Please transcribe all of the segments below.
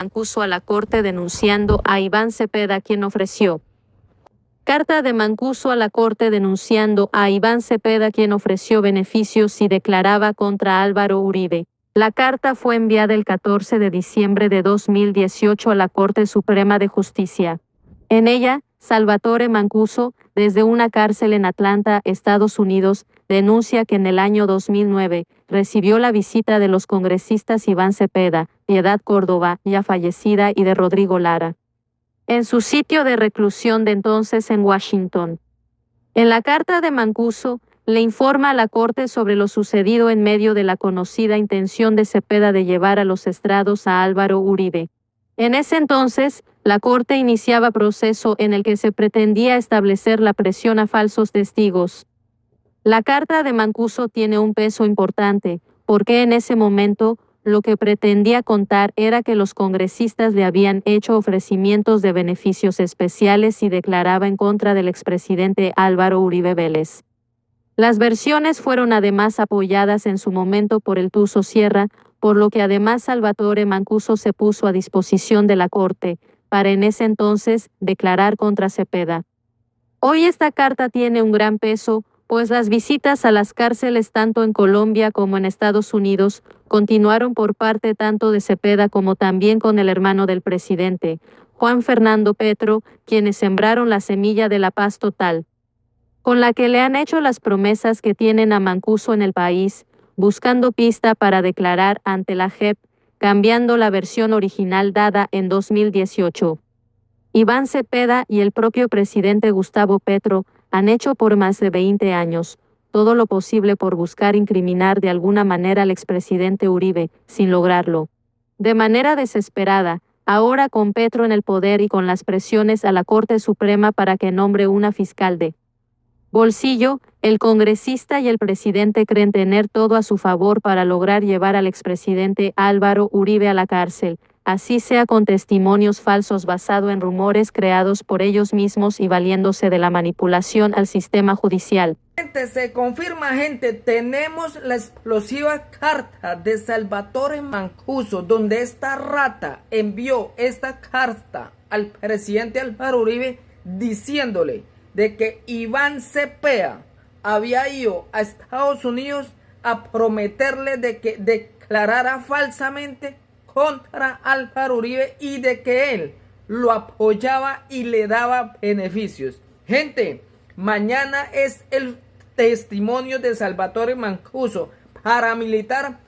Mancuso a la Corte denunciando a Iván Cepeda, quien ofreció. Carta de Mancuso a la Corte denunciando a Iván Cepeda, quien ofreció beneficios y declaraba contra Álvaro Uribe. La carta fue enviada el 14 de diciembre de 2018 a la Corte Suprema de Justicia. En ella, Salvatore Mancuso, desde una cárcel en Atlanta, Estados Unidos, denuncia que en el año 2009 recibió la visita de los congresistas Iván Cepeda, Piedad Córdoba, ya fallecida, y de Rodrigo Lara, en su sitio de reclusión de entonces en Washington. En la carta de Mancuso, le informa a la Corte sobre lo sucedido en medio de la conocida intención de Cepeda de llevar a los estrados a Álvaro Uribe. En ese entonces, la Corte iniciaba proceso en el que se pretendía establecer la presión a falsos testigos. La carta de Mancuso tiene un peso importante, porque en ese momento lo que pretendía contar era que los congresistas le habían hecho ofrecimientos de beneficios especiales y declaraba en contra del expresidente Álvaro Uribe Vélez. Las versiones fueron además apoyadas en su momento por el Tuzo Sierra, por lo que además Salvatore Mancuso se puso a disposición de la Corte para en ese entonces declarar contra Cepeda. Hoy esta carta tiene un gran peso, pues las visitas a las cárceles tanto en Colombia como en Estados Unidos continuaron por parte tanto de Cepeda como también con el hermano del presidente, Juan Fernando Petro, quienes sembraron la semilla de la paz total, con la que le han hecho las promesas que tienen a Mancuso en el país, buscando pista para declarar ante la JEP, cambiando la versión original dada en 2018. Iván Cepeda y el propio presidente Gustavo Petro han hecho por más de 20 años todo lo posible por buscar incriminar de alguna manera al expresidente Uribe, sin lograrlo. De manera desesperada, ahora con Petro en el poder y con las presiones a la Corte Suprema para que nombre una fiscal de bolsillo, el congresista y el presidente creen tener todo a su favor para lograr llevar al expresidente Álvaro Uribe a la cárcel, así sea con testimonios falsos basado en rumores creados por ellos mismos y valiéndose de la manipulación al sistema judicial. Se confirma, gente, tenemos la explosiva carta de Salvatore Mancuso, donde esta rata envió esta carta al presidente Álvaro Uribe diciéndole de que Iván Cepeda había ido a Estados Unidos a prometerle de que declarara falsamente contra Álvaro Uribe y de que él lo apoyaba y le daba beneficios. Gente, mañana es el testimonio de Salvatore Mancuso, paramilitar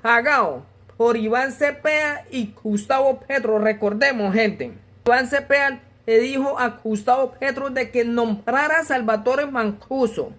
pagado por Iván Cepeda y Gustavo Petro. Recordemos, gente, Iván Cepeda le dijo a Gustavo Petro de que nombrara a Salvatore Mancuso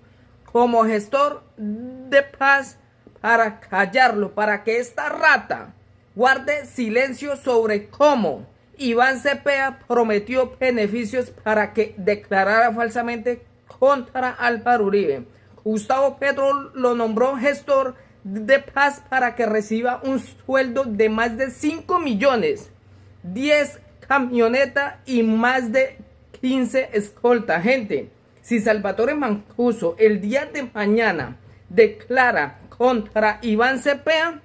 como gestor de paz para callarlo, para que esta rata guarde silencio sobre cómo Iván Cepeda prometió beneficios para que declarara falsamente contra Álvaro Uribe. Gustavo Petro lo nombró gestor de paz para que reciba un sueldo de más de 5 millones, 10 camionetas y más de 15 escoltas. Gente, si Salvatore Mancuso el día de mañana declara contra Iván Cepeda,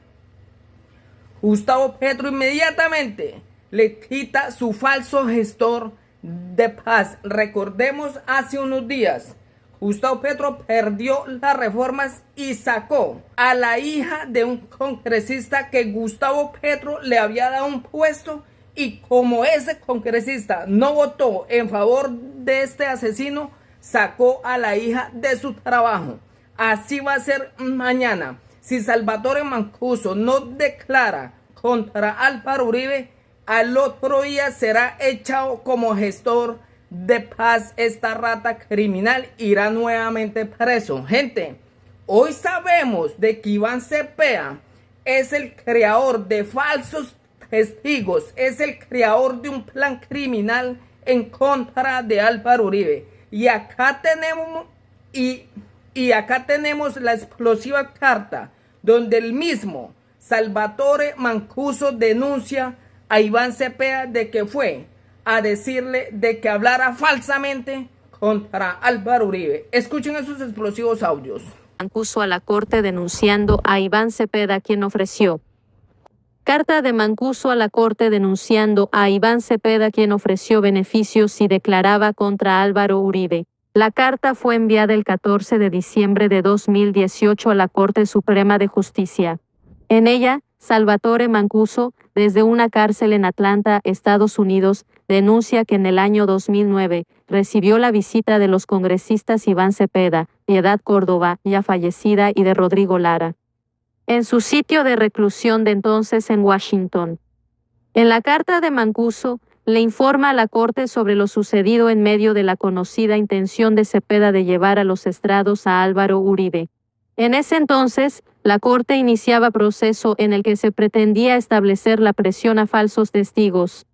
Gustavo Petro inmediatamente le quita su falso gestor de paz. Recordemos, hace unos días Gustavo Petro perdió las reformas y sacó a la hija de un congresista que Gustavo Petro le había dado un puesto, y como ese congresista no votó en favor de este asesino, sacó a la hija de su trabajo. Así va a ser mañana. Si Salvatore Mancuso no declara contra Álvaro Uribe, al otro día será echado como gestor de paz. Esta rata criminal irá nuevamente preso. Gente, hoy sabemos de que Iván Cepeda es el creador de falsos testigos, es el creador de un plan criminal en contra de Álvaro Uribe. Y acá tenemos acá tenemos la explosiva carta donde el mismo Salvatore Mancuso denuncia a Iván Cepeda de que fue a decirle de que hablara falsamente contra Álvaro Uribe. Escuchen esos explosivos audios. Mancuso a la Corte denunciando a Iván Cepeda, quien ofreció. Carta de Mancuso a la Corte denunciando a Iván Cepeda, quien ofreció beneficios y declaraba contra Álvaro Uribe. La carta fue enviada el 14 de diciembre de 2018 a la Corte Suprema de Justicia. En ella, Salvatore Mancuso, desde una cárcel en Atlanta, Estados Unidos, denuncia que en el año 2009 recibió la visita de los congresistas Iván Cepeda, Piedad Córdoba, ya fallecida, y de Rodrigo Lara, en su sitio de reclusión de entonces en Washington. En la carta de Mancuso, le informa a la Corte sobre lo sucedido en medio de la conocida intención de Cepeda de llevar a los estrados a Álvaro Uribe. En ese entonces, la Corte iniciaba proceso en el que se pretendía establecer la presión a falsos testigos.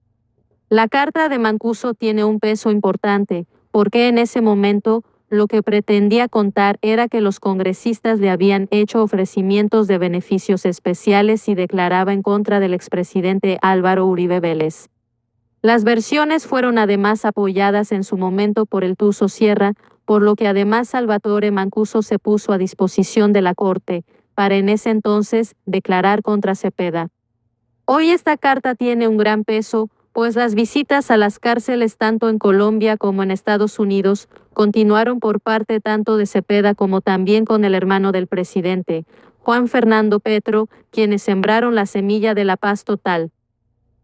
La carta de Mancuso tiene un peso importante, porque en ese momento lo que pretendía contar era que los congresistas le habían hecho ofrecimientos de beneficios especiales y declaraba en contra del expresidente Álvaro Uribe Vélez. Las versiones fueron además apoyadas en su momento por el Tuzo Sierra, por lo que además Salvatore Mancuso se puso a disposición de la Corte para en ese entonces declarar contra Cepeda. Hoy esta carta tiene un gran peso, pues las visitas a las cárceles tanto en Colombia como en Estados Unidos continuaron por parte tanto de Cepeda como también con el hermano del presidente, Juan Fernando Petro, quienes sembraron la semilla de la paz total,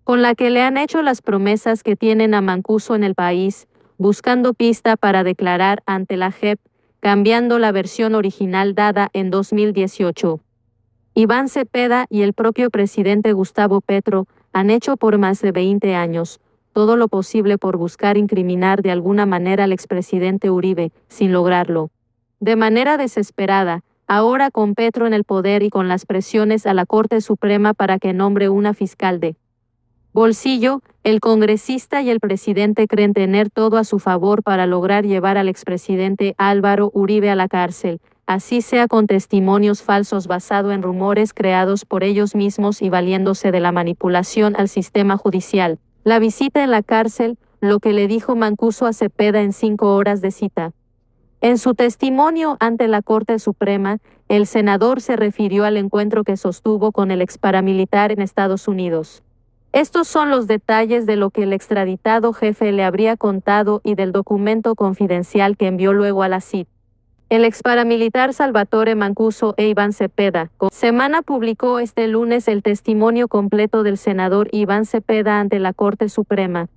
con la que le han hecho las promesas que tienen a Mancuso en el país, buscando pista para declarar ante la JEP, cambiando la versión original dada en 2018. Iván Cepeda y el propio presidente Gustavo Petro han hecho por más de 20 años todo lo posible por buscar incriminar de alguna manera al expresidente Uribe, sin lograrlo. De manera desesperada, ahora con Petro en el poder y con las presiones a la Corte Suprema para que nombre una fiscal de bolsillo, el congresista y el presidente creen tener todo a su favor para lograr llevar al expresidente Álvaro Uribe a la cárcel, así sea con testimonios falsos basado en rumores creados por ellos mismos y valiéndose de la manipulación al sistema judicial. La visita en la cárcel, lo que le dijo Mancuso a Cepeda en 5 horas de cita. En su testimonio ante la Corte Suprema, el senador se refirió al encuentro que sostuvo con el exparamilitar en Estados Unidos. Estos son los detalles de lo que el extraditado jefe le habría contado y del documento confidencial que envió luego a la CID. El exparamilitar Salvatore Mancuso e Iván Cepeda. Semana publicó este lunes el testimonio completo del senador Iván Cepeda ante la Corte Suprema.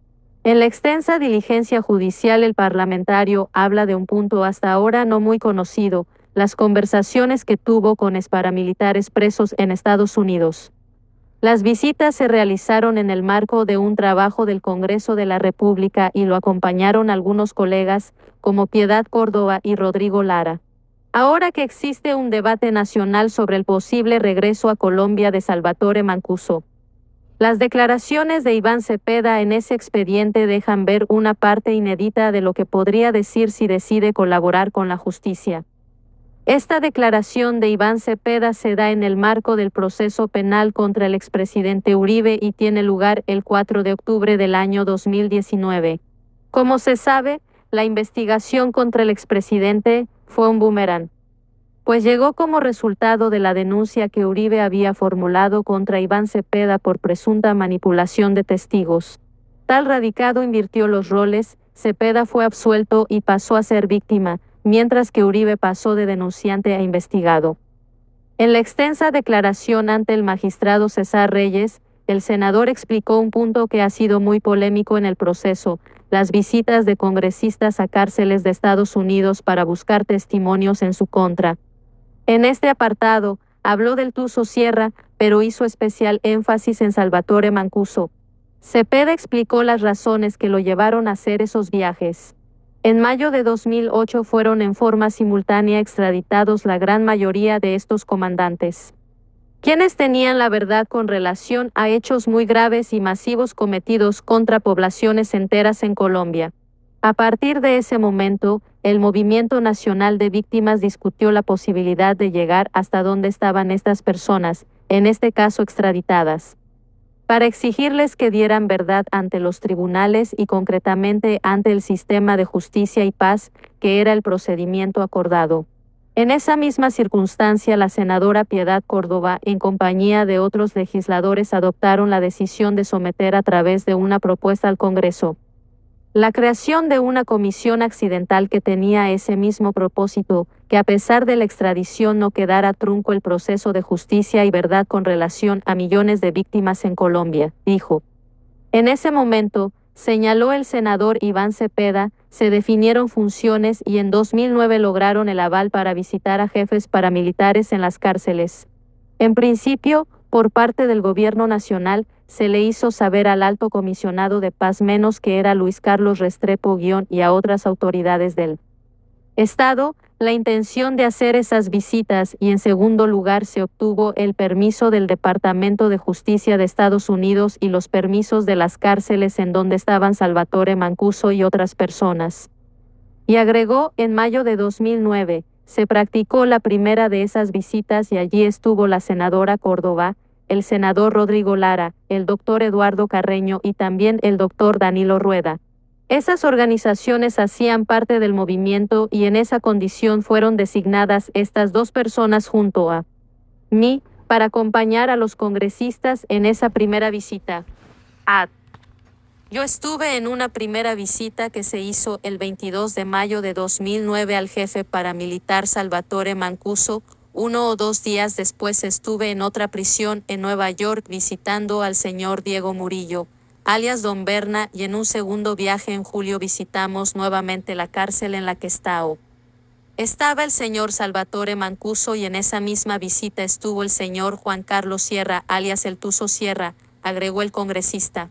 En la extensa diligencia judicial, el parlamentario habla de un punto hasta ahora no muy conocido, las conversaciones que tuvo con exparamilitares presos en Estados Unidos. Las visitas se realizaron en el marco de un trabajo del Congreso de la República y lo acompañaron algunos colegas como Piedad Córdoba y Rodrigo Lara. Ahora que existe un debate nacional sobre el posible regreso a Colombia de Salvatore Mancuso, las declaraciones de Iván Cepeda en ese expediente dejan ver una parte inédita de lo que podría decir si decide colaborar con la justicia. Esta declaración de Iván Cepeda se da en el marco del proceso penal contra el expresidente Uribe y tiene lugar el 4 de octubre del año 2019. Como se sabe, la investigación contra el expresidente fue un boomerang, pues llegó como resultado de la denuncia que Uribe había formulado contra Iván Cepeda por presunta manipulación de testigos. Tal radicado invirtió los roles, Cepeda fue absuelto y pasó a ser víctima, mientras que Uribe pasó de denunciante a investigado. En la extensa declaración ante el magistrado César Reyes, el senador explicó un punto que ha sido muy polémico en el proceso: las visitas de congresistas a cárceles de Estados Unidos para buscar testimonios en su contra. En este apartado, habló del Tuzo Sierra, pero hizo especial énfasis en Salvatore Mancuso. Cepeda explicó las razones que lo llevaron a hacer esos viajes. En mayo de 2008 fueron en forma simultánea extraditados la gran mayoría de estos comandantes, quienes tenían la verdad con relación a hechos muy graves y masivos cometidos contra poblaciones enteras en Colombia. A partir de ese momento, el Movimiento Nacional de Víctimas discutió la posibilidad de llegar hasta donde estaban estas personas, en este caso extraditadas, para exigirles que dieran verdad ante los tribunales y concretamente ante el sistema de justicia y paz, que era el procedimiento acordado. En esa misma circunstancia, la senadora Piedad Córdoba, en compañía de otros legisladores, adoptaron la decisión de someter a través de una propuesta al Congreso la creación de una comisión accidental que tenía ese mismo propósito, que a pesar de la extradición no quedara trunco el proceso de justicia y verdad con relación a millones de víctimas en Colombia, dijo. En ese momento, señaló el senador Iván Cepeda, se definieron funciones y en 2009 lograron el aval para visitar a jefes paramilitares en las cárceles. En principio, por parte del Gobierno Nacional, se le hizo saber al Alto Comisionado de Paz menos que era Luis Carlos Restrepo y a otras autoridades del Estado, la intención de hacer esas visitas y en segundo lugar se obtuvo el permiso del Departamento de Justicia de Estados Unidos y los permisos de las cárceles en donde estaban Salvatore Mancuso y otras personas. Y agregó, en mayo de 2009, se practicó la primera de esas visitas y allí estuvo la senadora Córdoba, el senador Rodrigo Lara, el doctor Eduardo Carreño y también el doctor Danilo Rueda. Esas organizaciones hacían parte del movimiento y en esa condición fueron designadas estas dos personas junto a mí para acompañar a los congresistas en esa primera visita. Yo estuve en una primera visita que se hizo el 22 de mayo de 2009 al jefe paramilitar Salvatore Mancuso. 1 o 2 días después estuve en otra prisión en Nueva York visitando al señor Diego Murillo, alias Don Berna, y en un segundo viaje en julio visitamos nuevamente la cárcel en la que estaba el señor Salvatore Mancuso y en esa misma visita estuvo el señor Juan Carlos Sierra, alias el Tuzo Sierra, agregó el congresista.